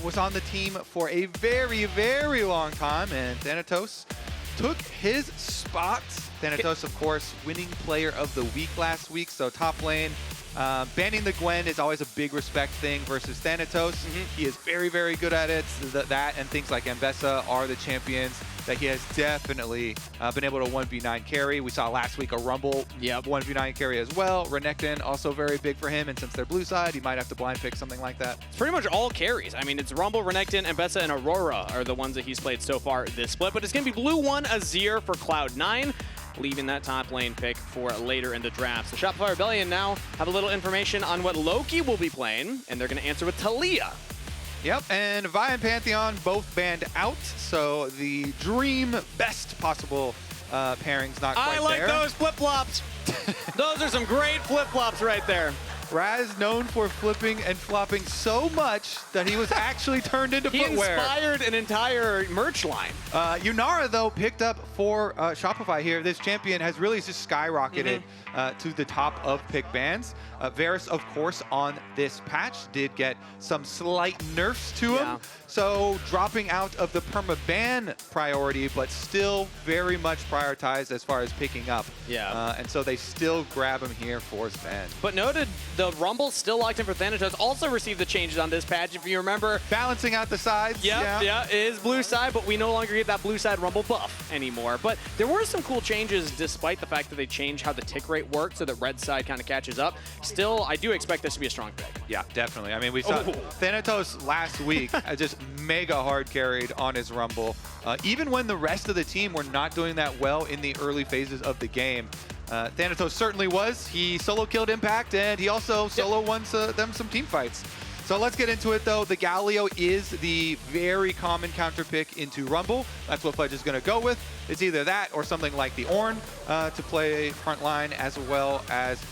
was on the team for a very, very long time, and Thanatos took his spot. Thanatos, of course, winning player of the week last week, so top lane. Banning the Gwen is always a big respect thing versus Thanatos. He is very, very good at it. That and things like Ambessa are the champions that he has definitely been able to 1v9 carry. We saw last week a Rumble 1v9 carry as well. Renekton also very big for him, and since they're blue side, he might have to blind pick something like that. It's pretty much all carries. I mean, it's Rumble, Renekton, Ambessa, and Aurora are the ones that he's played so far this split, but it's going to be blue 1 Azir for Cloud9. Leaving that top lane pick for later in the draft. So Shopify Rebellion now have a little information on what Loki will be playing, and they're going to answer with Taliyah. Yep, and Vi and Pantheon both banned out, so the dream best possible pairings not quite there. I like those flip-flops. Those are some great flip-flops right there. Raz known for flipping and flopping so much that he was actually turned into footwear. He inspired an entire merch line. Yunara, though, picked up for Shopify here. This champion has really just skyrocketed to the top of pick bans. Varus, of course, on this patch did get some slight nerfs to him. So dropping out of the perma-ban priority, but still very much prioritized as far as picking up. And so they still grab him here for Zven. But noted, the Rumble still locked in for Thanatos. Also received the changes on this patch, if you remember. Balancing out the sides. Yeah, it is blue side, but we no longer get that blue side Rumble buff anymore. But there were some cool changes despite the fact that they changed how the tick rate worked so that red side kind of catches up. Still, I do expect this to be a strong pick. Yeah, definitely. I mean, we saw Thanatos last week just mega hard carried on his Rumble. Even when the rest of the team were not doing that well in the early phases of the game, Thanatos certainly was. He solo killed Impact, and he also solo won them some team fights. So let's get into it, though. The Galio is the very common counter pick into Rumble. That's what Fudge is going to go with. It's either that or something like the Ornn to play front line as well as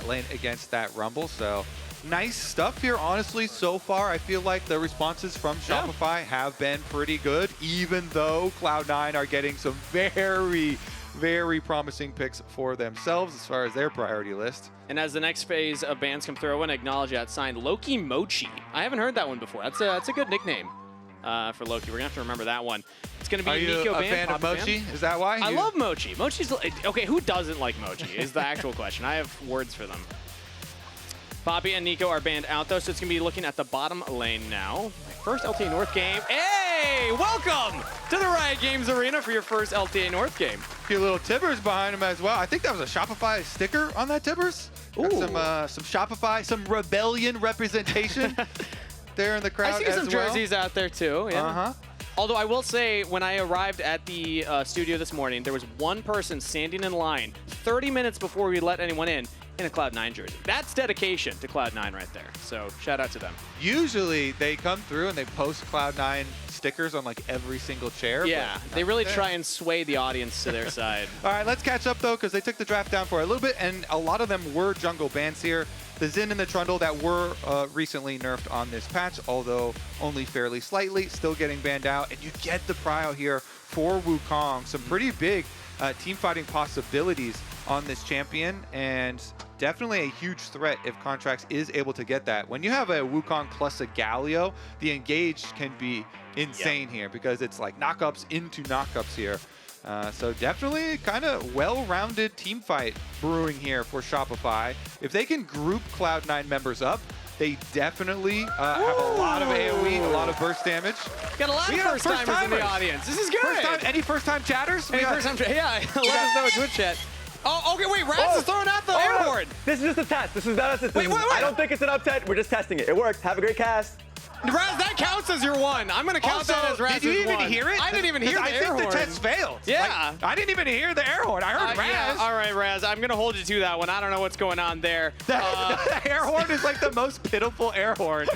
lane against that Rumble. So nice stuff here, honestly, so far. I feel like the responses from Shopify have been pretty good, even though Cloud9 are getting some very, very promising picks for themselves as far as their priority list. And as the next phase of bans come through, I want to acknowledge that signed Loki Mochi. I haven't heard that one before. That's a good nickname for Loki. We're going to have to remember that one. It's going to be Are you Nico a fan of Mochi? Is that why? I love Mochi. Mochi's... Okay, who doesn't like Mochi is the actual question. I have words for them. Poppy and Nico are banned out, though, so it's going to be looking at the bottom lane now. My first LTA North game. Hey, welcome to the Riot Games Arena for your first LTA North game. A few little Tibbers behind him as well. I think that was a Shopify sticker on that Tibbers. Some Shopify, some Rebellion representation there in the crowd. I see some jerseys out there, too. Yeah. Although I will say, when I arrived at the studio this morning, there was one person standing in line 30 minutes before we let anyone in a Cloud9 jersey. That's dedication to Cloud9 right there. So shout out to them. Usually they come through and they post Cloud9 stickers on like every single chair. Yeah, they really try and sway the audience to their side. All right, let's catch up though, because they took the draft down for a little bit, and a lot of them were jungle bans here. The Xin and the Trundle that were recently nerfed on this patch, although only fairly slightly, still getting banned out. And you get the prio here for Wukong. Some pretty big team fighting possibilities on this champion, and definitely a huge threat if Contractz is able to get that. When you have a Wukong plus a Galio, the engage can be insane here, because it's like knockups into knockups here. So definitely kind of well-rounded team fight brewing here for Shopify. If they can group Cloud9 members up, they definitely have a lot of AoE, a lot of burst damage. Got a lot of first-timers in the audience. This is good. Any first-time chatters? Yeah, let us know in Twitch chat. Oh, okay, wait, Raz is throwing out the air horn. This is just a test. This is not us. Wait. I don't think it's an upset. We're just testing it. It worked. Have a great cast. Raz, that counts as your one. I'm going to count that as Raz's one. Did you even hear it? I didn't even hear the air horn. I think the test failed. Yeah. Like, I didn't even hear the air horn. I heard Raz. Yeah. All right, Raz, I'm going to hold you to that one. I don't know what's going on there. The air horn is like the most pitiful air horn.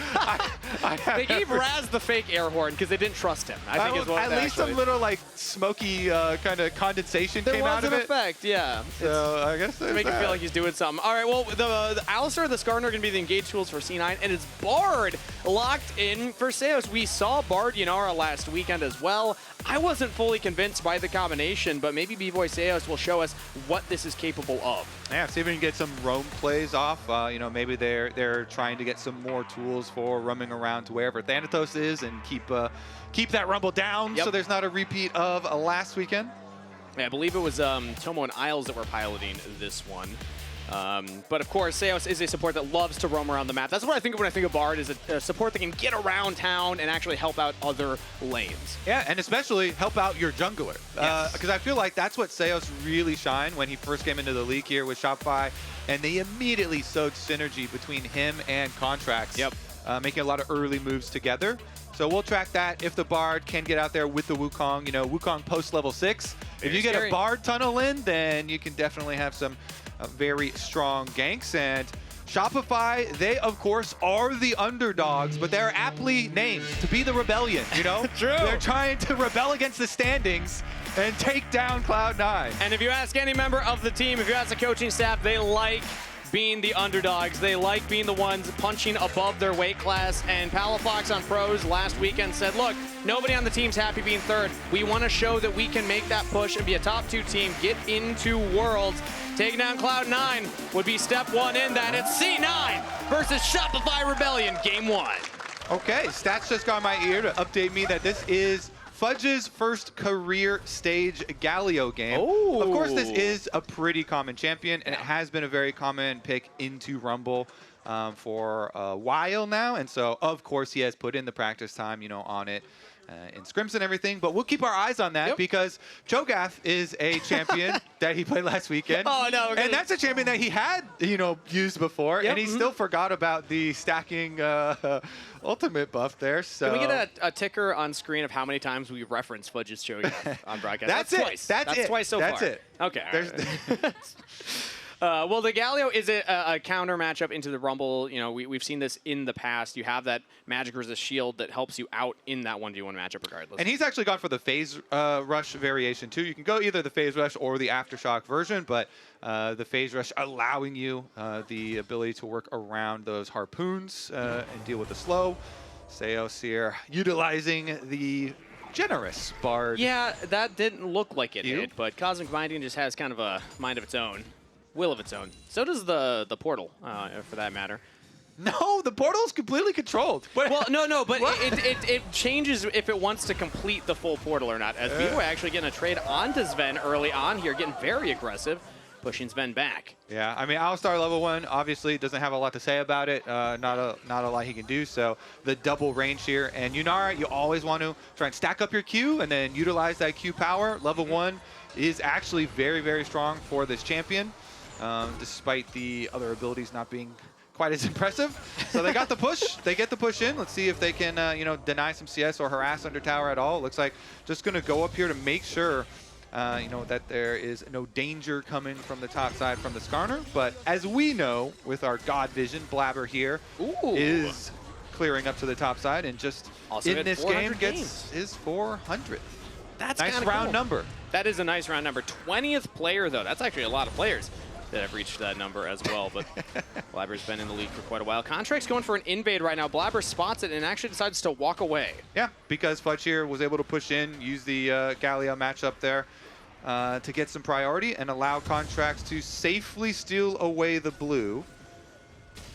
They gave Raz the fake air horn because they didn't trust him. I think is what at least some little like smoky kind of condensation came out of it. There was an effect, yeah. So I guess to make it feel like he's doing something. All right, well, the Alistar, the Skarner are going to be the engage tools for C9, and it's Bard locked in for Seos, we saw Bard Yunara last weekend as well. I wasn't fully convinced by the combination, but maybe Bvoy Seos will show us what this is capable of. Yeah, see if we can get some roam plays off. You know, maybe they're trying to get some more tools for roaming around to wherever Thanatos is and keep that rumble down, so there's not a repeat of last weekend. Yeah, I believe it was Tomo and Isles that were piloting this one. But of course, Seos is a support that loves to roam around the map. That's what I think of when I think of Bard, is a support that can get around town and actually help out other lanes. Yeah, and especially help out your jungler. Because I feel like that's what Seos really shined when he first came into the league here with Shopify, and they immediately sowed synergy between him and Contractz, making a lot of early moves together. So we'll track that if the Bard can get out there with the Wukong. You know, Wukong post level 6. If you get a Bard tunnel in, then you can definitely have some very strong ganks. And Shopify, they of course are the underdogs, but they're aptly named to be the Rebellion, you know? True. They're trying to rebel against the standings and take down Cloud9. And if you ask any member of the team, if you ask the coaching staff, they like being the underdogs. They like being the ones punching above their weight class. And Palafox on Pros last weekend said, look, nobody on the team's happy being third. We want to show that we can make that push and be a top 2 team, get into Worlds. Taking down Cloud9 would be step 1 in that. It's C9 versus Shopify Rebellion, game 1. Okay, stats just got my ear to update me that this is Fudge's first career stage Galio game. Oh. Of course, this is a pretty common champion, and it has been a very common pick into Rumble for a while now. And so, of course, he has put in the practice time, you know, on it in scrims and everything. But we'll keep our eyes on that because Cho'Gath is a champion that he played last weekend. Oh, no. And that's a champion that he had, you know, used before, and he still forgot about the stacking ultimate buff there. So can we get a ticker on screen of how many times we reference Fudge's Cho'Gath on broadcast? That's it. Twice. That's it. Twice so That's far. it. Okay. Well, the Galio is a counter matchup into the Rumble. You know, we've seen this in the past. You have that Magic resist shield that helps you out in that 1v1 matchup regardless. And he's actually gone for the phase rush variation too. You can go either the phase rush or the aftershock version, but the phase rush allowing you the ability to work around those harpoons and deal with the slow. Seos here utilizing the generous Bard. Yeah, that didn't look like it did, but Cosmic Binding just has kind of a mind of its own. Will of its own. So does the portal, for that matter. No, the portal's completely controlled. Well, no, but it changes if it wants to complete the full portal or not. As Bvoy actually getting a trade onto Zven early on here, getting very aggressive, pushing Zven back. Yeah, I mean, Alistar level 1 obviously doesn't have a lot to say about it. Not a lot he can do. So the double range here, and Yunara, you always want to try and stack up your Q and then utilize that Q power. Level 1 is actually very, very strong for this champion. Despite the other abilities not being quite as impressive. So they got the push. They get the push in. Let's see if they can, you know, deny some CS or harass under tower at all. It looks like just going to go up here to make sure, you know, that there is no danger coming from the top side from the Skarner. But as we know, with our God Vision, Blaber here is clearing up to the top side and just also in this game gets games. his 400th. That's nice round number. That is a nice round number. 20th player, though. That's actually a lot of players that have reached that number as well, but Blaber's been in the league for quite a while. Contractz going for an invade right now. Blaber spots it and actually decides to walk away. Yeah, because Fudge here was able to push in, use the Galio matchup there to get some priority and allow Contractz to safely steal away the blue.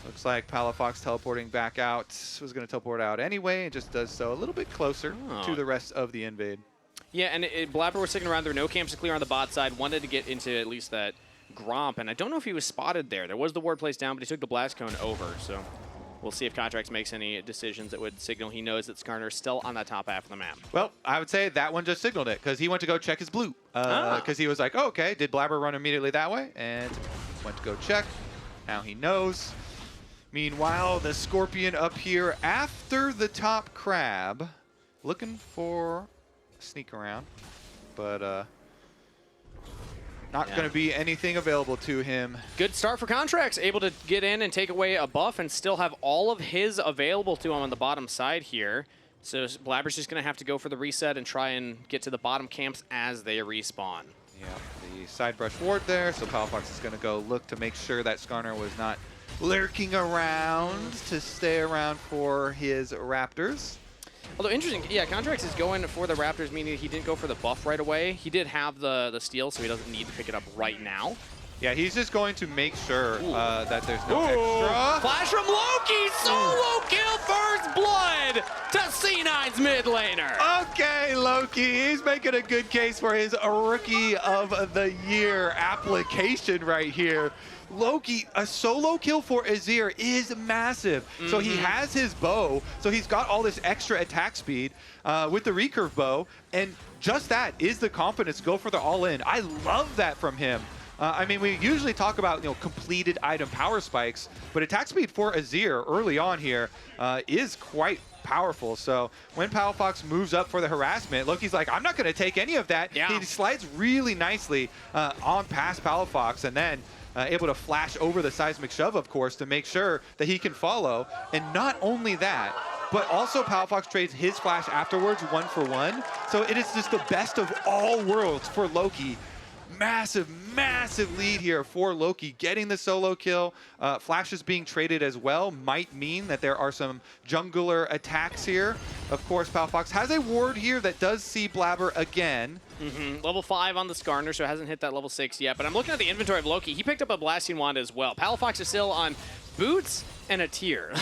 Looks like Palafox teleporting back out. Was going to teleport out anyway and just does so a little bit closer to the rest of the invade. Yeah, and Blaber was sticking around. There were no camps to clear on the bot side. Wanted to get into at least that Gromp, and I don't know if he was spotted there. There was the ward placed down, but he took the blast cone over, so we'll see if Contractz makes any decisions that would signal he knows that Skarner is still on that top half of the map. Well, I would say that one just signaled it, because he went to go check his blue. Because he was like, oh, okay, did Blaber run immediately that way? And went to go check. Now he knows. Meanwhile, the Scorpion up here after the top crab, looking for a sneak around, but not going to be anything available to him. Good start for Contractz, able to get in and take away a buff and still have all of his available to him on the bottom side here. So Blaber's just going to have to go for the reset and try and get to the bottom camps as they respawn. Yeah, the side brush ward there, so Palafox is going to go look to make sure that Skarner was not lurking around to stay around for his Raptors. Although interesting, yeah, Contractz is going for the Raptors, meaning he didn't go for the buff right away. He did have the steal, so he doesn't need to pick it up right now. Yeah, he's just going to make sure that there's no extra. Flash from Loki! Solo kill, first blood to C9's mid laner. Okay, Loki, he's making a good case for his Rookie of the Year application right here. Loki, a solo kill for Azir is massive. So he has his bow, so he's got all this extra attack speed with the recurve bow, and just that is the confidence to go for the all-in. I love that from him. I mean, we usually talk about completed item power spikes, but attack speed for Azir early on here is quite powerful. So when Palafox moves up for the harassment, Loki's like, I'm not going to take any of that. Yeah. He slides really nicely on past Palafox, and then able to flash over the seismic shove, of course, to make sure that he can follow. And not only that, but also Palafox trades his flash afterwards 1-for-1. So it is just the best of all worlds for Loki. Massive, massive lead here for Loki, getting the solo kill. Flashes being traded as well might mean that there are some jungler attacks here. Of course, Palafox has a ward here that does see Blaber again. Level 5 on the Skarner, so it hasn't hit that level 6 yet. But I'm looking at the inventory of Loki. He picked up a Blasting Wand as well. Palafox is still on boots and a tier.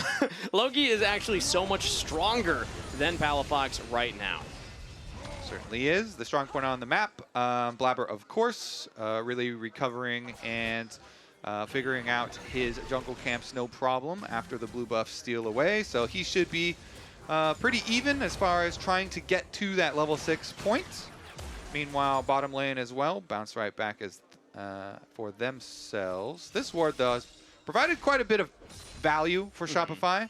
Loki is actually so much stronger than Palafox right now. Certainly is. The strong point on the map. Blaber, of course, really recovering and figuring out his jungle camps no problem after the blue buff steal away. So he should be pretty even as far as trying to get to that level 6 point. Meanwhile, bottom lane as well, bounce right back as for themselves. This ward, though, has provided quite a bit of value for Shopify.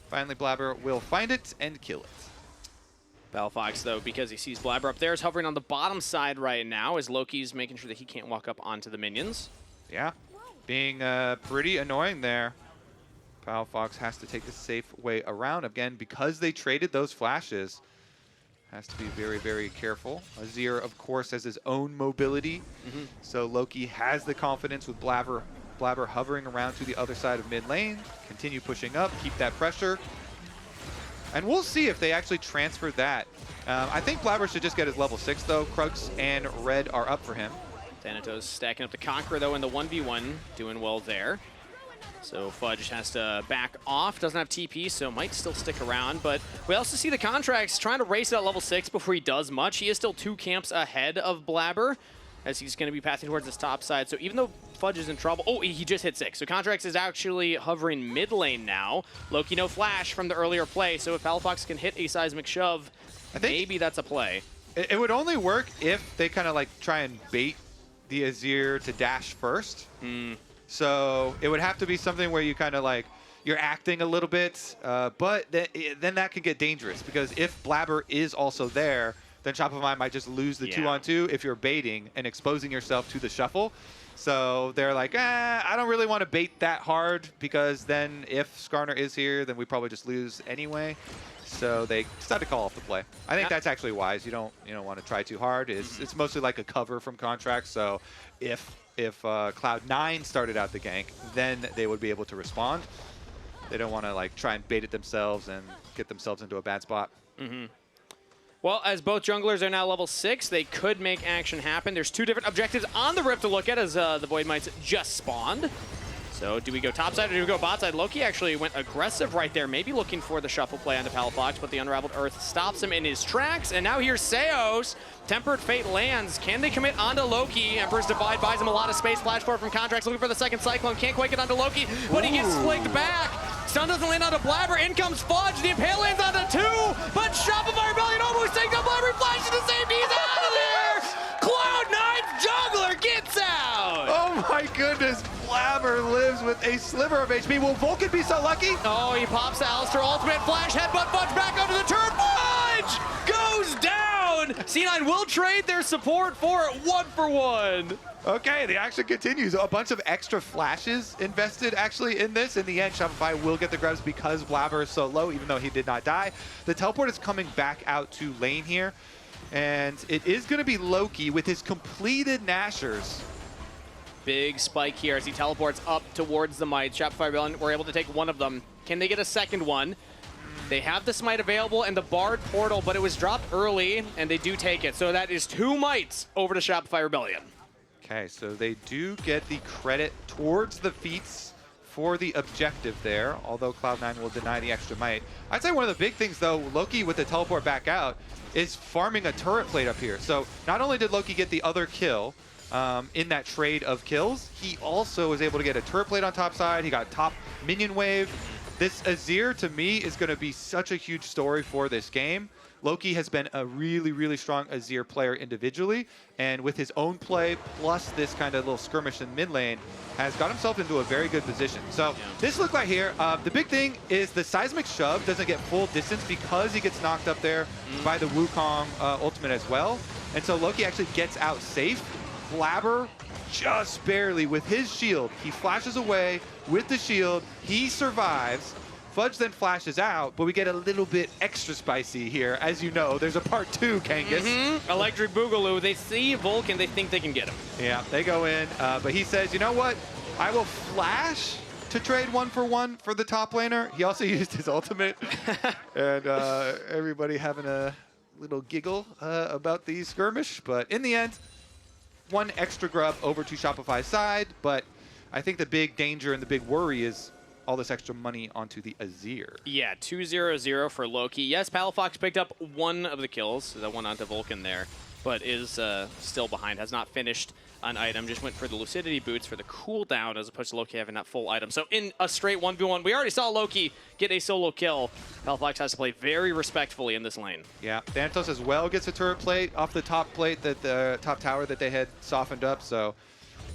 Finally, Blaber will find it and kill it. Palafox, though, because he sees Blaber up there, is hovering on the bottom side right now as Loki's making sure that he can't walk up onto the minions. Yeah, being pretty annoying there. Palafox has to take the safe way around. Again, because they traded those flashes, has to be very, very careful. Azir, of course, has his own mobility. So Loki has the confidence with Blaber hovering around to the other side of mid lane. Continue pushing up, keep that pressure. And we'll see if they actually transfer that. I think Blaber should just get his level 6, though. Krugs and Red are up for him. Thanatos stacking up the Conqueror, though, in the 1v1, doing well there. So Fudge has to back off. Doesn't have TP, so might still stick around. But we also see the Contractz trying to race at level 6 before he does much. He is still 2 camps ahead of Blaber, as he's going to be passing towards his top side. So even though Fudge is in trouble, oh, he just hit 6. So Contractz is actually hovering mid lane now. Loki no flash from the earlier play, so if Palafox can hit a seismic shove, maybe that's a play. It would only work if they kind of like try and bait the Azir to dash first. So it would have to be something where you kind of like, you're acting a little bit, but then that could get dangerous, because if Blaber is also there, then Shopify might just lose the 2-on-2 if you're baiting and exposing yourself to the shuffle. So they're like, I don't really want to bait that hard, because then if Skarner is here, then we probably just lose anyway. So they decided to call off the play. I think that's actually wise. You don't want to try too hard. It's mostly like a cover from Contractz. So if Cloud9 started out the gank, then they would be able to respond. They don't want to like try and bait it themselves and get themselves into a bad spot. Well, as both junglers are now level 6, they could make action happen. There's 2 different objectives on the Rift to look at, as the Void Mites just spawned. So do we go topside or do we go bot side? Loki actually went aggressive right there, maybe looking for the shuffle play onto Palafox, but the Unraveled Earth stops him in his tracks. And now here's Seos. Tempered Fate lands. Can they commit onto Loki? Emperor's Divide buys him a lot of space. Flash forward from Contractz, looking for the second Cyclone. Can't quite get onto Loki, but he gets flicked back. Stun doesn't land onto Blaber. In comes Fudge. The Impale lands onto 2, but Shopify Rebellion almost takes up Blaber. Flashes to safety. He's out of there. Cloud9's jungler gets out. Oh my goodness. Blaber lives with a sliver of HP. Will Vulcan be so lucky? Oh, he pops the Alistar ultimate. Flash headbutt Fudge back onto the turn. Fudge goes down. C9 will trade their support for it 1-for-1. Okay, the action continues. A bunch of extra flashes invested actually in this. In the end, Shopify will get the grubs because Blaber is so low, even though he did not die. The teleport is coming back out to lane here. And it is going to be Loki with his completed Nashers. big spike here as he teleports up towards the Might. Shopify Rebellion were able to take one of them. Can they get a second one? They have the Smite available and the Bard portal, but it was dropped early, and they do take it. So that is 2 Mites over to Shopify Rebellion. Okay, so they do get the credit towards the feats for the objective there, although Cloud9 will deny the extra might. I'd say one of the big things, though, Loki with the teleport back out is farming a turret plate up here. So not only did Loki get the other kill in that trade of kills, he also was able to get a turret plate on top side. He got top minion wave. This Azir, to me, is going to be such a huge story for this game. Loki has been a really, really strong Azir player individually, and with his own play, plus this kind of little skirmish in mid lane, has got himself into a very good position. So this look like here, the big thing is the seismic shove doesn't get full distance because he gets knocked up there by the Wukong ultimate as well. And so Loki actually gets out safe. Blaber just barely with his shield. He flashes away with the shield. He survives. Fudge then flashes out, but we get a little bit extra spicy here. As you know, there's a part 2, Kangas. Electric Boogaloo. They see Vulcan. They think they can get him. Yeah, they go in, but he says, you know what? I will flash to trade 1 for 1 for the top laner. He also used his ultimate, and everybody having a little giggle about the skirmish. But in the end, 1 extra grub over to Shopify's side, but I think the big danger and the big worry is all this extra money onto the Azir. Yeah, 2-0-0 for Loki. Yes, Palafox picked up 1 of the kills, so that one onto Vulcan there, but is still behind, has not finished an item, just went for the Lucidity Boots for the cooldown as opposed to Loki having that full item. So in a straight 1v1, we already saw Loki get a solo kill. Palafox has to play very respectfully in this lane. Yeah, Thanatos as well gets a turret plate off the top plate, that the top tower that they had softened up, so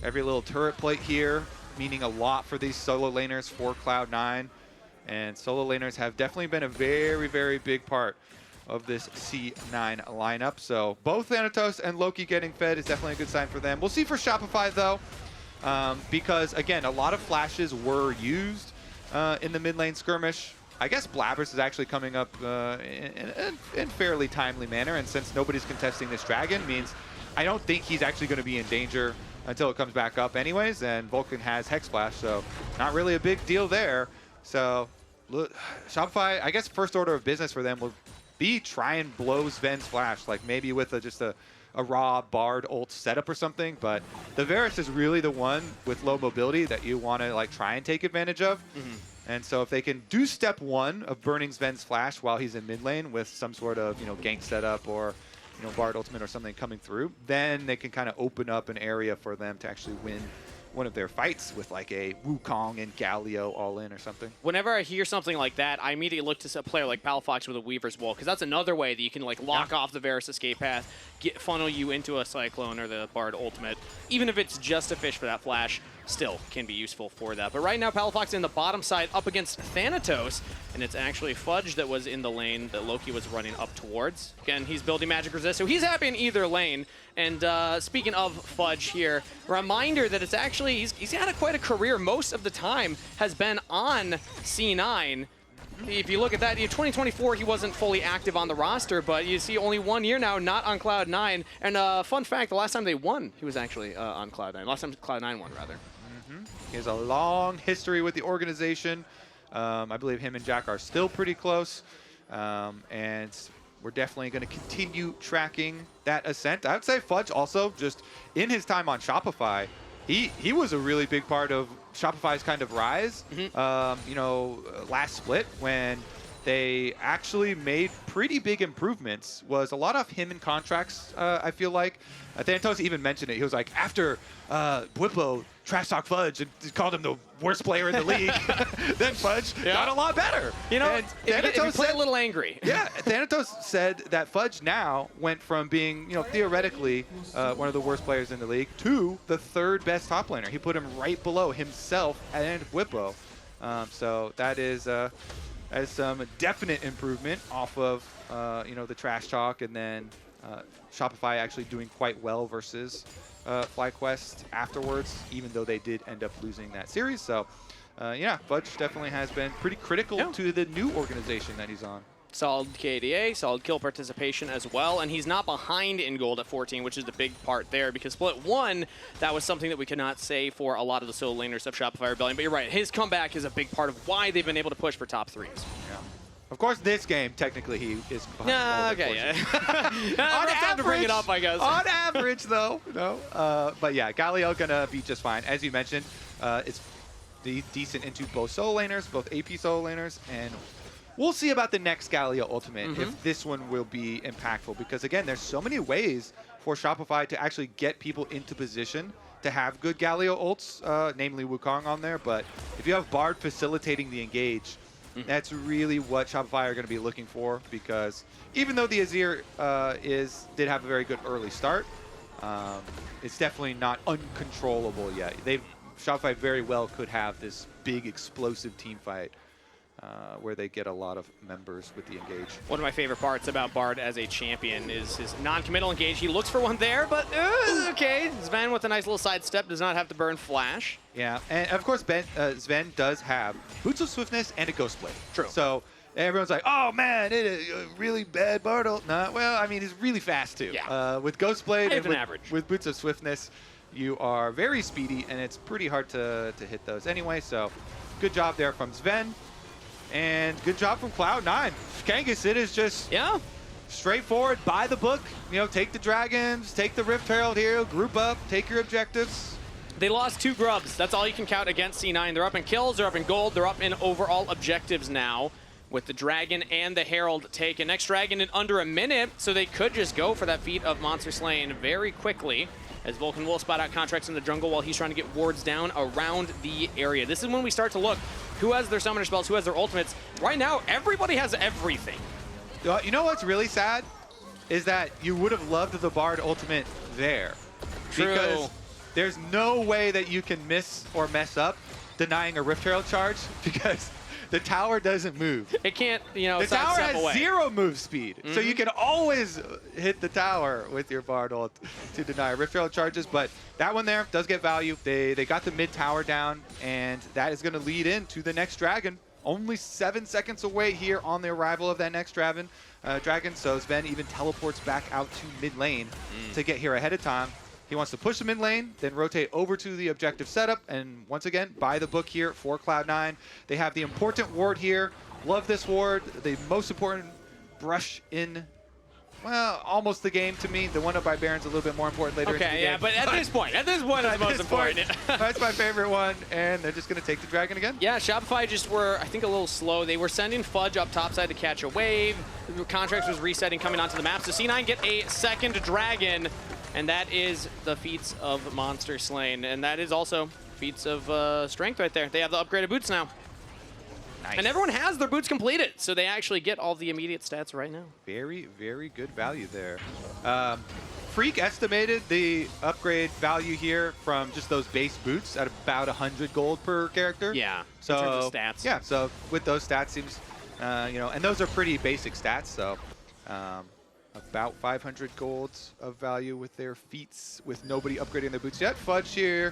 every little turret plate here meaning a lot for these solo laners for Cloud9. And solo laners have definitely been a very, very big part of this C9 lineup. So both Thanatos and Loki getting fed is definitely a good sign for them. We'll see for Shopify, though, because, again, a lot of flashes were used in the mid lane skirmish. I guess Blaber's is actually coming up in fairly timely manner, and since nobody's contesting this dragon, means I don't think he's actually going to be in danger until it comes back up anyways, and Vulcan has Hex Splash, so not really a big deal there. So look, Shopify, I guess first order of business for them will be try and blow Zven's flash, like maybe with just a raw Bard ult setup or something, but the Varus is really the one with low mobility that you want to like try and take advantage of. And so if they can do step 1 of burning Zven's flash while he's in mid lane with some sort of, gank setup or Bard ultimate or something coming through, then they can kind of open up an area for them to actually win one of their fights with like a Wukong and Galio all in or something. Whenever I hear something like that, I immediately look to a player like Palafox with a Weaver's Wall, because that's another way that you can like lock off the Varus escape path, funnel you into a Cyclone or the Bard ultimate. Even if it's just a fish for that flash, still can be useful for that. But right now, Palafox in the bottom side up against Thanatos, and it's actually Fudge that was in the lane that Loki was running up towards. Again, he's building magic resist, so he's happy in either lane. And speaking of Fudge here, reminder that it's actually, he's had quite a career. Most of the time has been on C9. If you look at that, in 2024, he wasn't fully active on the roster, but you see only 1 year now, not on Cloud9. And fun fact, the last time they won, he was actually on Cloud9. Last time Cloud9 won, rather. He has a long history with the organization. I believe him and Jack are still pretty close. And we're definitely going to continue tracking that ascent. I would say Fudge also, just in his time on Shopify, he was a really big part of Shopify's kind of rise. Last split when they actually made pretty big improvements was a lot of him in Contractz, I feel like. Thanatos even mentioned it. He was like, after Bvoy trash talk Fudge and called him the worst player in the league, then Fudge got a lot better. If you play a little angry. Yeah, Thanatos said that Fudge now went from being, theoretically one of the worst players in the league to the 3rd best top laner. He put him right below himself and Bvoy. So that is some definite improvement off of the trash talk, and then Shopify actually doing quite well versus FlyQuest afterwards, even though they did end up losing that series. So Fudge definitely has been pretty critical to the new organization that he's on. Solid KDA, solid kill participation as well, and he's not behind in gold at 14, which is the big part there, because Split 1, that was something that we could not say for a lot of the solo laners of Shopify Rebellion, but you're right, his comeback is a big part of why they've been able to push for top 3s. Yeah. Of course, this game, technically, he is behind gold. Okay, yeah. On average, to bring it up, I guess. On average, though, no. But yeah, Galio gonna be just fine. As you mentioned, it's decent into both solo laners, both AP solo laners, and we'll see about the next Galio ultimate, if this one will be impactful. Because again, there's so many ways for Shopify to actually get people into position to have good Galio ults, namely Wukong on there. But if you have Bard facilitating the engage, that's really what Shopify are going to be looking for. Because even though the Azir did have a very good early start, it's definitely not uncontrollable yet. Shopify very well could have this big explosive team fight. Where they get a lot of members with the engage. One of my favorite parts about Bard as a champion is his non-committal engage. He looks for one there, but okay. Zven with a nice little sidestep does not have to burn flash. Yeah, and of course Zven does have Boots of Swiftness and a Ghost Blade. True. So everyone's like, oh man, it is a really bad Bard ult. No, well, I mean, he's really fast too. Yeah. With Ghost Blade and average. with Boots of Swiftness, you are very speedy, and it's pretty hard to hit those anyway. So good job there from Zven. And good job from Cloud9. Kangas, it is just straightforward, by the book. You know, take the dragons, take the Rift Herald here, group up, take your objectives. They lost 2 grubs. That's all you can count against C9. They're up in kills, they're up in gold, they're up in overall objectives now with the dragon and the herald taken. Next dragon in under a minute, so they could just go for that feat of monster slain very quickly, as Vulcan will spot out Contractz in the jungle while he's trying to get wards down around the area. This is when we start to look who has their summoner spells, who has their ultimates. Right now, everybody has everything. You know what's really sad? Is that you would have loved the Bard ultimate there. True. Because there's no way that you can miss or mess up denying a Rift Herald charge, because the tower doesn't move. It can't, you know, the tower has away. 0 move speed, so you can always hit the tower with your Bard ult to deny Rift Herald charges. But that one there does get value. They got the mid tower down, and that is going to lead into the next dragon. Only 7 seconds away here on the arrival of that next dragon. So Zven even teleports back out to mid lane to get here ahead of time. He wants to push the mid lane, then rotate over to the objective setup, and once again, by the book here for Cloud9. They have the important ward here. Love this ward. The most important brush in, well, almost the game to me. The one up by Baron's a little bit more important later in the game. Okay, yeah, but at this point, it's the most important. That's my favorite one, and they're just going to take the dragon again? Yeah, Shopify just were, I think, a little slow. They were sending Fudge up topside to catch a wave. The Contractz was resetting coming onto the map, so C9 get a second dragon. And that is the feats of monster slain. And that is also feats of strength right there. They have the upgraded boots now. Nice. And everyone has their boots completed, so they actually get all the immediate stats right now. Very, very good value there. Freak estimated the upgrade value here from just those base boots at about 100 gold per character. Yeah, so, in terms of stats. Yeah, so with those stats seems, you know, and those are pretty basic stats, so about 500 golds of value with their feats, with nobody upgrading their boots yet. Fudge here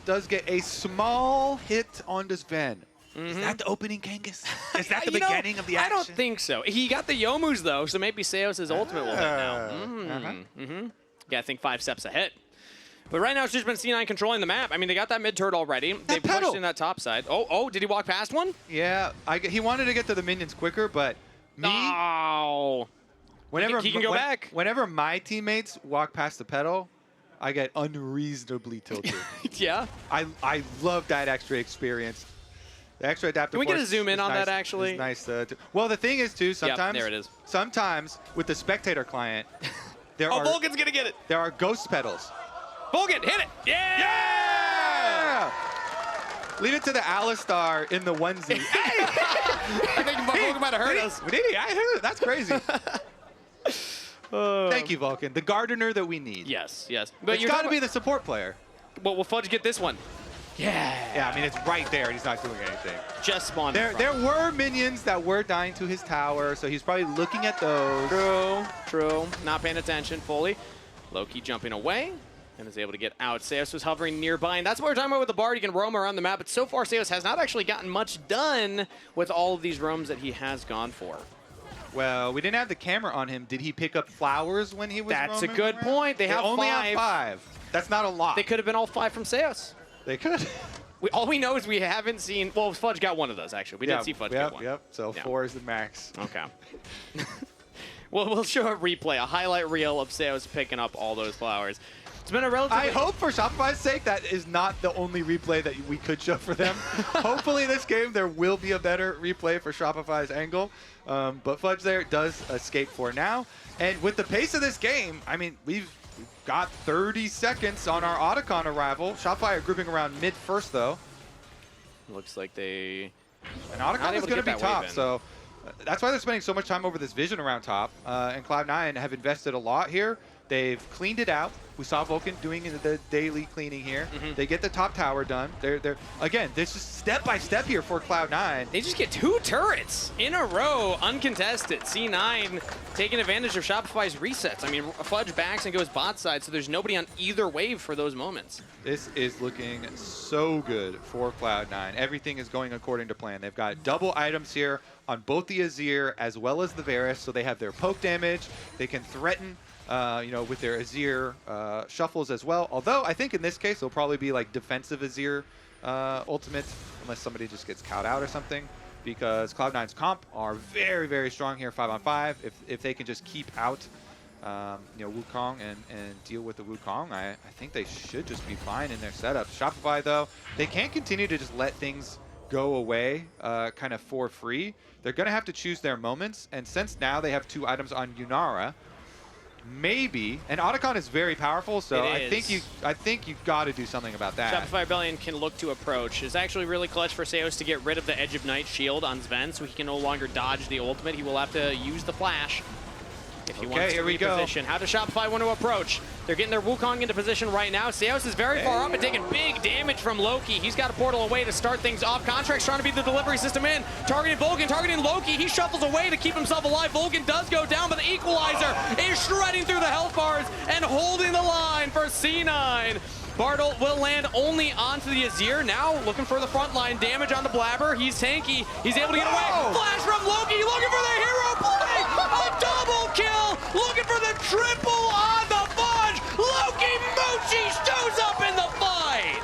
does get a small hit on Zven. Is that the opening, Kangas? Is that the beginning of the action? I don't think so. He got the Yomus, though, so maybe Seos' ultimate will hit now. Yeah, I think 5 steps ahead. But right now, it's just been C9 controlling the map. I mean, they got that mid turret already. They pushed in that top side. Oh, did he walk past one? Yeah, he wanted to get to the minions quicker, but me... Oh. Whenever he can go back. Whenever my teammates walk past the pedal, I get unreasonably tilted. Yeah. I love that extra experience. The extra adaptive force. Can we get a zoom in on that, actually? It's nice. Well, the thing is, too, sometimes... Yep, there it is. Sometimes, with the spectator client, there are... Vulcan's going to get it. There are ghost pedals. Vulcan, hit it. Yeah! Leave it to the Alistar in the onesie. I think Vulcan might have hurt us. I heard it. That's crazy. Thank you, Vulcan. The gardener that we need. Yes. But it's got to be the support player. Well, will Fudge get this one? Yeah, I mean, it's right there, and he's not doing anything. Just spawned. There were minions that were dying to his tower, so he's probably looking at those. True. Not paying attention fully. Loki jumping away and is able to get out. Seos was hovering nearby, and that's what we're talking about with the Bard. He can roam around the map, but so far Seos has not actually gotten much done with all of these roams that he has gone for. Well, we didn't have the camera on him. Did he pick up flowers when he was That's a roaming good around? point. They have only five. have 5. That's not a lot. They could have been all 5 from Seos. They could. All we know is we haven't seen. Well, Fudge got one of those actually. We did see Fudge get one. Yep. So Yeah. 4 is the max. Okay. Well, we'll show a replay, a highlight reel of Seos picking up all those flowers. It's been a relatively. I hope for Shopify's sake that is not the only replay that we could show for them. Hopefully this game there will be a better replay for Shopify's angle. But Fudge there does escape for now. And with the pace of this game, I mean, we've got 30 seconds on our Otacon arrival. Shopify are grouping around mid first though. Looks like they. And Otacon is going to be top, so that's why they're spending so much time over this vision around top. And Cloud9 have invested a lot here. They've cleaned it out. We saw Vulcan doing the daily cleaning here. They get the top tower done. They're again, this is step by step here for Cloud9. They just get 2 turrets in a row, uncontested. C9 taking advantage of Shopify's resets. I mean, Fudge backs and goes bot side, so there's nobody on either wave for those moments. This is looking so good for Cloud9. Everything is going according to plan. They've got double items here on both the Azir as well as the Varus, so they have their poke damage. They can threaten with their Azir shuffles as well. Although I think in this case it'll probably be like defensive Azir ultimates, unless somebody just gets cowed out or something. Because Cloud9's comp are very, very strong here 5-on-5. If they can just keep out Wukong and deal with the Wukong, I think they should just be fine in their setup. Shopify though, they can't continue to just let things go away kind of for free. They're gonna have to choose their moments, and since now they have 2 items on Yunara, maybe, and Otacon is very powerful, so I think you've got to do something about that. Shopify Rebellion can look to approach. It's actually really clutch for Seos to get rid of the Edge of Night shield on Zven, so he can no longer dodge the ultimate. He will have to use the flash if he wants to reposition. How does Shopify want to approach? They're getting their Wukong into position right now. Seos is very far up and taking big damage from Loki. He's got a portal away to start things off. Contractz trying to be the delivery system in. Targeting Vulcan, targeting Loki. He shuffles away to keep himself alive. Vulcan does go down, but the Equalizer is shredding through the health bars and holding the line for C9. Bartle will land only onto the Azir. Now looking for the front line damage on the Blaber. He's tanky. He's able to get away. Flash from Loki, looking for the hero play. A double kill. Looking for the triple on the Fudge. Loki Moochie shows up in the fight.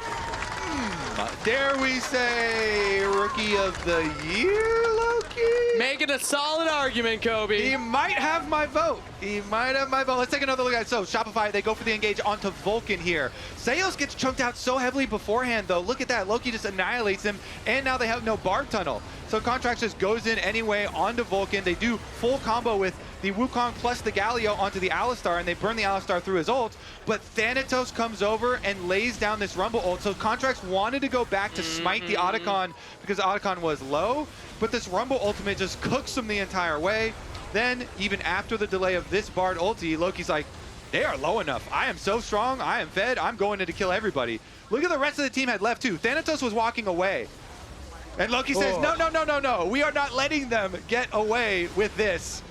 Dare we say Rookie of the Year, Loki? Making a solid argument, Kobe. He might have my vote. He might have my vote. Let's take another look at it. So Shopify, they go for the engage onto Vulcan here. Seos gets chunked out so heavily beforehand, though. Look at that. Loki just annihilates him, and now they have no Barb Tunnel. So Contractz just goes in anyway onto Vulcan. They do full combo with the Wukong plus the Galio onto the Alistar, and they burn the Alistar through his ult. But Thanatos comes over and lays down this Rumble ult. So Contractz wanted to go back to smite the Otacon because Otacon was low, but this Rumble ultimate just cooks him the entire way. Then, even after the delay of this Bard ulti, Loki's like, they are low enough. I am so strong. I am fed. I'm going in to kill everybody. Look at the rest of the team had left too. Thanatos was walking away. And Loki says, no. We are not letting them get away with this.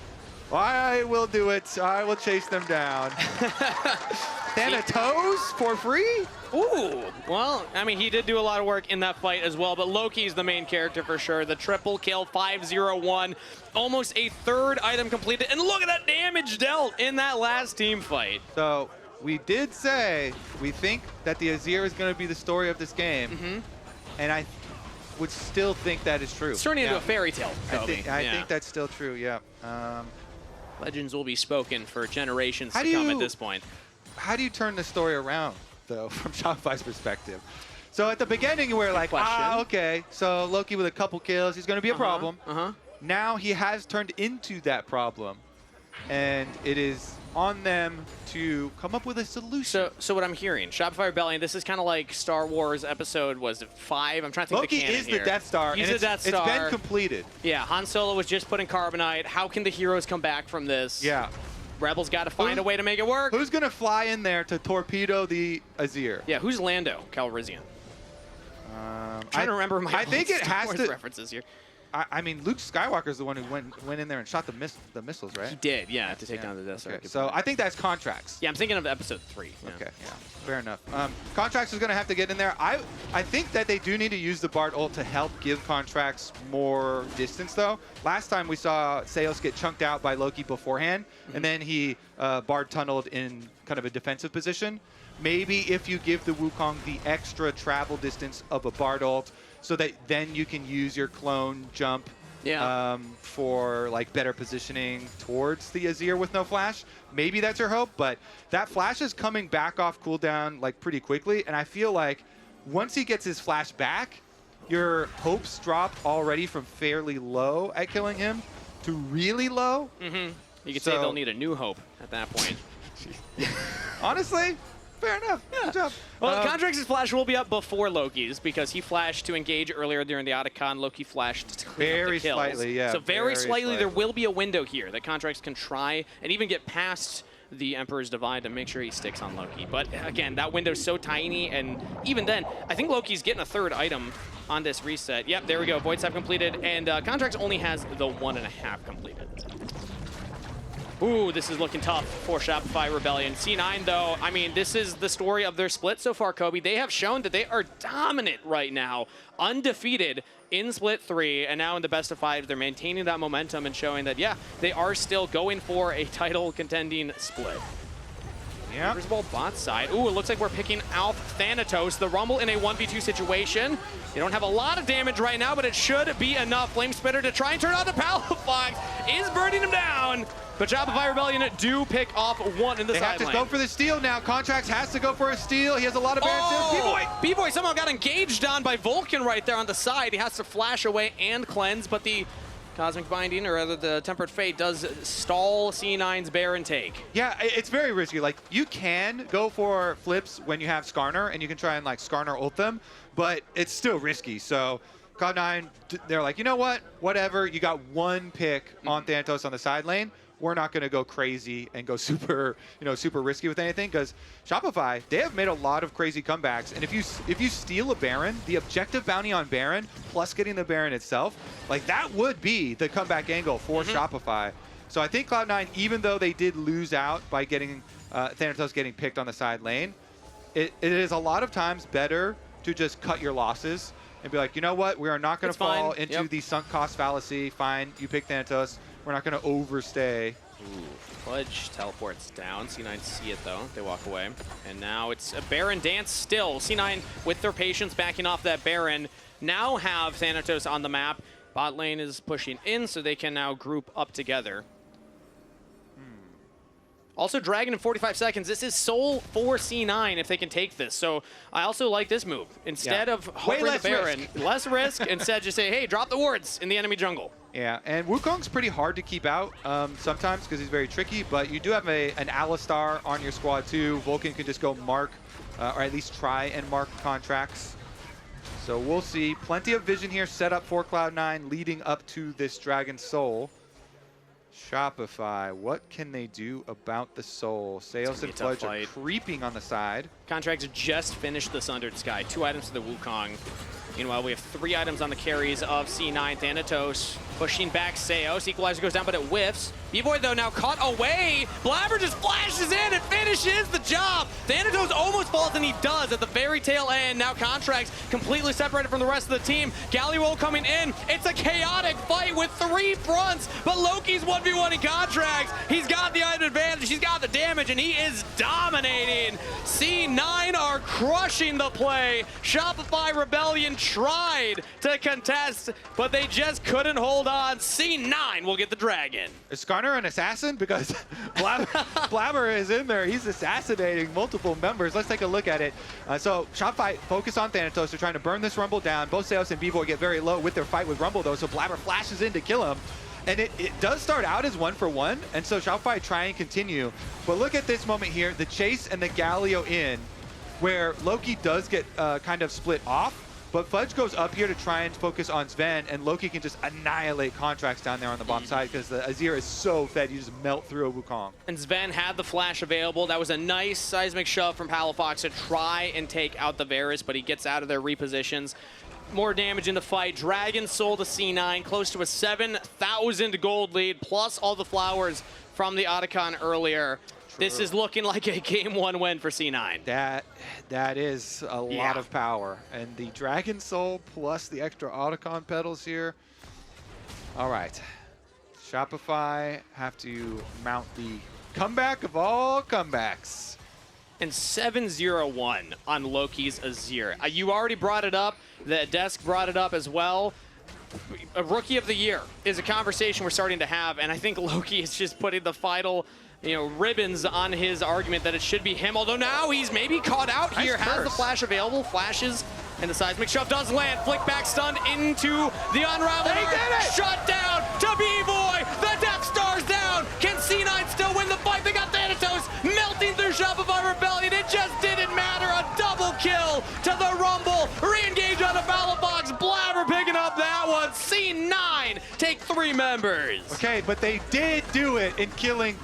I will do it. I will chase them down. Thanatos for free? Ooh, well, I mean, he did do a lot of work in that fight as well, but Loki's the main character for sure. The triple kill, 5-0-1, almost a 3rd item completed. And look at that damage dealt in that last team fight. So we did say we think that the Azir is going to be the story of this game. And I would still think that is true. It's turning into a fairy tale, Kobe. I think that's still true, yeah. Legends will be spoken for generations to come at this point. How do you turn the story around, though, from Shopify's perspective? So at the beginning, we were like, okay, so Loki with a couple kills, he's going to be a problem. Now he has turned into that problem, and it is on them to come up with a solution. So what I'm hearing, Shopify Rebellion, this is kind of like Star Wars episode, was it 5? I'm trying to think Loki the canon is the Death Star, He's and the Death Star. It's been completed. Yeah, Han Solo was just put in Carbonite. How can the heroes come back from this? Yeah. Rebels got to find a way to make it work. Who's going to fly in there to torpedo the Azir? Yeah, who's Lando Calrissian? I'm trying to remember my I think it Star has Wars to references here. I mean, Luke Skywalker's the one who went in there and shot the missiles, right? He did, yeah, to take down the Death Star. Okay. So I think that's Contractz. Yeah, I'm thinking of episode 3. Yeah. Okay, yeah, fair enough. Contractz is going to have to get in there. I think that they do need to use the Bard ult to help give Contractz more distance, though. Last time we saw Seos get chunked out by Loki beforehand, and then he Bard tunneled in kind of a defensive position. Maybe if you give the Wukong the extra travel distance of a Bard ult, so that then you can use your clone jump for like better positioning towards the Azir with no flash. Maybe that's your hope, but that flash is coming back off cooldown like pretty quickly, and I feel like once he gets his flash back, your hopes drop already from fairly low at killing him to really low. You could say they'll need a new hope at that point. Honestly, fair enough. Yeah. Good job. Well, Contractz' flash will be up before Loki's because he flashed to engage earlier during the Otacon. Loki flashed to clean up the kills. Slightly, yeah. So very slightly, there will be a window here that Contractz can try and even get past the Emperor's Divide to make sure he sticks on Loki. But again, that window's so tiny, and even then, I think Loki's getting a 3rd item on this reset. Yep, there we go. Voids have completed, and Contractz only has the 1.5 completed. Ooh, this is looking tough for Shopify Rebellion. C9, though, I mean, this is the story of their split so far, Kobe. They have shown that they are dominant right now, undefeated in Split 3, and now in the best of 5, they're maintaining that momentum and showing that, yeah, they are still going for a title contending split. Yeah. First of all, bot side. Ooh, it looks like we're picking out Thanatos. The Rumble in a 1v2 situation. They don't have a lot of damage right now, but it should be enough. Flame Spitter to try and turn on the Palafox is burning him down. But Shopify Rebellion do pick off 1 in the side lane. They have to go for the steal now. Contractz has to go for a steal. He has a lot of Bvoy. Bvoy somehow got engaged on by Vulcan right there on the side. He has to flash away and cleanse, but the Cosmic Binding, or rather the Tempered Fate, does stall C9's Baron take. Yeah, it's very risky. Like, you can go for flips when you have Skarner, and you can try and like Skarner ult them, but it's still risky. So Cloud9, they're like, you know what? Whatever. You got 1 pick on Thanatos on the side lane. We're not going to go crazy and go super, super risky with anything, because Shopify, they have made a lot of crazy comebacks. And if you steal a Baron, the objective bounty on Baron plus getting the Baron itself, like that would be the comeback angle for Shopify. So I think Cloud9, even though they did lose out by getting Thanatos getting picked on the side lane, it is a lot of times better to just cut your losses and be like, you know what, we are not going to fall into the sunk cost fallacy. Fine, you pick Thanatos. We're not going to overstay. Ooh, Fudge teleports down. C9 see it, though. They walk away. And now it's a Baron dance still. C9, with their patience, backing off that Baron, now have Thanatos on the map. Bot lane is pushing in, so they can now group up together. Also, Dragon in 45 seconds. This is soul for C9 if they can take this. So I also like this move. Instead of hovering the Baron, less risk. Instead, just say, hey, drop the wards in the enemy jungle. Yeah, and Wukong's pretty hard to keep out sometimes because he's very tricky, but you do have an Alistar on your squad too. Vulcan can just go mark, or at least try and mark Contractz. So we'll see. Plenty of vision here set up for Cloud9 leading up to this Dragon Soul. Shopify, what can they do about the Soul? Seos and Fudge are creeping on the side. Contractz just finished the Sundered Sky. 2 items to the Wukong. Meanwhile, we have 3 items on the carries of C9. Thanatos pushing back Seos. Equalizer goes down, but it whiffs. Bvoy, though, now caught away. Blaber just flashes in and finishes the job. Thanatos almost falls, and he does at the very tail end. Now Contractz completely separated from the rest of the team. Galio coming in. It's a chaotic fight with 3 fronts, but Loki's 1v1 in Contractz. He's got the item advantage. He's got the damage, and he is dominating. C9 are crushing the play. Shopify Rebellion tried to contest, but they just couldn't hold on. C9 will get the dragon. Is Skarner an assassin? Because Blaber is in there. He's assassinating multiple members. Let's take a look at it. So Shopify focus on Thanatos. They're trying to burn this Rumble down. Both Seos and Bvoy get very low with their fight with Rumble, though, so Blaber flashes in to kill him. And it does start out as 1-for-1, and so Shopify try and continue. But look at this moment here, the chase and the Galio in, where Loki does get kind of split off, but Fudge goes up here to try and focus on Zven, and Loki can just annihilate Contractz down there on the bottom side because the Azir is so fed, you just melt through a Wukong. And Zven had the flash available. That was a nice seismic shove from Palafox to try and take out the Varus, but he gets out of there, repositions. more damage in the fight. Dragon Soul to C9, close to a 7,000 gold lead, plus all the flowers from the Otacon earlier. True. This is looking like a game 1 win for C9. That is a lot of power. And the Dragon Soul plus the extra Otacon petals here. All right. Shopify have to mount the comeback of all comebacks. And 7-0-1 on Loki's Azir. You already brought it up. The desk brought it up as well. A Rookie of the Year is a conversation we're starting to have, and I think Loki is just putting the final, ribbons on his argument that it should be him. Although now he's maybe caught out here, has the flash available, flashes, and the seismic shove does land. Flick back stunned into the unraveled. He did it! Shut down to Bvoy. The Death Star's down. Can C9 still win the fight? They got Thanatos melting through Shopify Rebellion. It just didn't matter. A double kill to the Rumble. Re-engage on the Palafox. Blaber picking up that one. C9 take 3 members. Okay, but they did do it in killing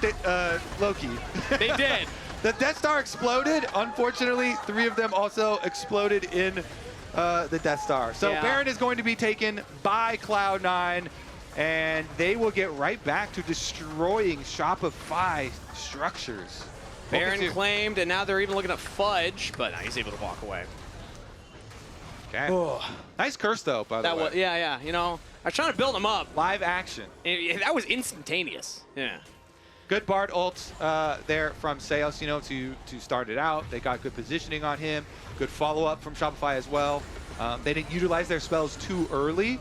Loki. They did. The Death Star exploded. Unfortunately, 3 of them also exploded in the Death Star. So Baron is going to be taken by Cloud9, and they will get right back to destroying Shopify structures. Baron claimed, and now they're even looking at Fudge, but he's able to walk away. Okay. Oh. Nice curse, though, by the way. Yeah. I was trying to build him up. Live action. That was instantaneous. Yeah. Good Bard ult there from Seos, to start it out. They got good positioning on him. Good follow-up from Shopify as well. They didn't utilize their spells too early.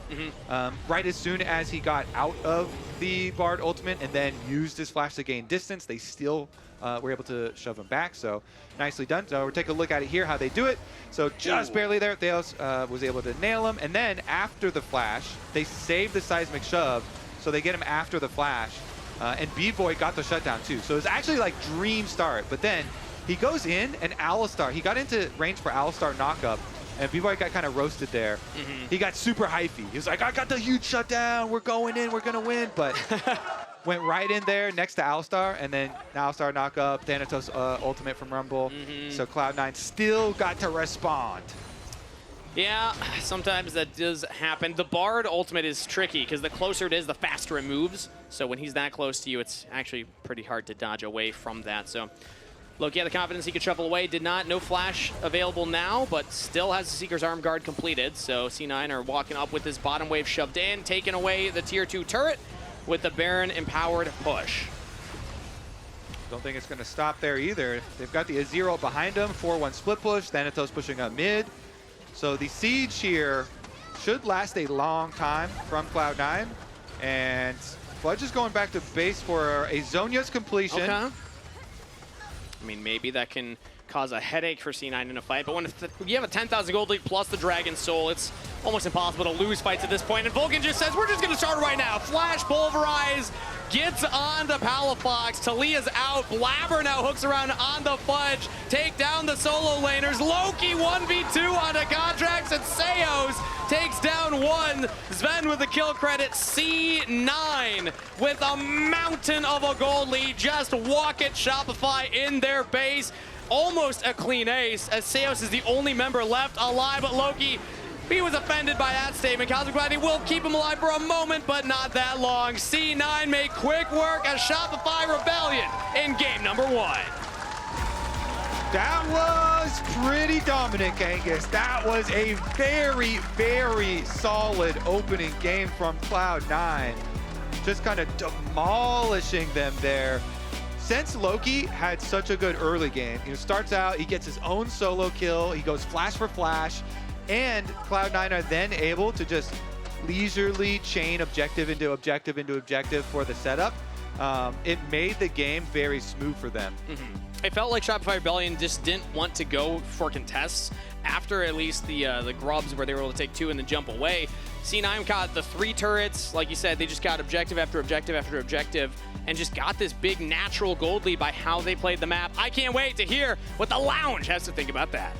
Right as soon as he got out of the Bard ultimate and then used his flash to gain distance, they still were able to shove him back. So nicely done. So we'll take a look at it here, how they do it. So just barely there, Theos was able to nail him. And then after the flash, they save the seismic shove. So they get him after the flash. And Bvoy got the shutdown too. So it was actually like dream start. But then he goes in and Alistar, he got into range for Alistar knockup. And Bvoy got kind of roasted there. He got super hypey. He was like, I got the huge shutdown. We're going in. We're going to win. But went right in there next to Alistar. And then Alistar knockup, Thanatos ultimate from Rumble. So Cloud9 still got to respond. Yeah, sometimes that does happen. The Bard ultimate is tricky because the closer it is, the faster it moves. So when he's that close to you, it's actually pretty hard to dodge away from that. So Loki had the confidence he could shuffle away. Did not. No flash available now, but still has the Seeker's Arm Guard completed. So C9 are walking up with this bottom wave shoved in, taking away the tier 2 turret with the Baron empowered push. Don't think it's going to stop there either. They've got the Azir ult behind them. 4-1 split push. Thanatos pushing up mid. So the siege here should last a long time from Cloud9. And Fudge is going back to base for a Zhonya's completion. Okay. I mean, maybe that can cause a headache for C9 in a fight, but when you have a 10,000 gold lead plus the Dragon Soul, it's almost impossible to lose fights at this point. And Vulcan just says, we're just going to start right now. Flash, pulverize, gets on the Palafox. Taliyah's out. Blaber now hooks around on the Fudge. Take down the solo laners. Loki 1v2 on the Contractz, and Seos takes down 1. Zven with the kill credit. C9 with a mountain of a gold lead. Just walk it, Shopify in their base. Almost a clean ace, as Seos is the only member left alive, but Loki, he was offended by that statement. Cosmic Gladdy will keep him alive for a moment, but not that long. C9 made quick work as Shopify Rebellion in game number 1. That was pretty dominant, Kangas. That was a very, very solid opening game from Cloud9. Just kind of demolishing them there. Since Loki had such a good early game, starts out, he gets his own solo kill, he goes flash for flash, and Cloud9 are then able to just leisurely chain objective into objective into objective for the setup. It made the game very smooth for them. It felt like Shopify Rebellion just didn't want to go for contests after at least the grubs where they were able to take 2 and then jump away. C9 got the 3 turrets. Like you said, they just got objective after objective after objective and just got this big natural gold lead by how they played the map. I can't wait to hear what the Lounge has to think about that.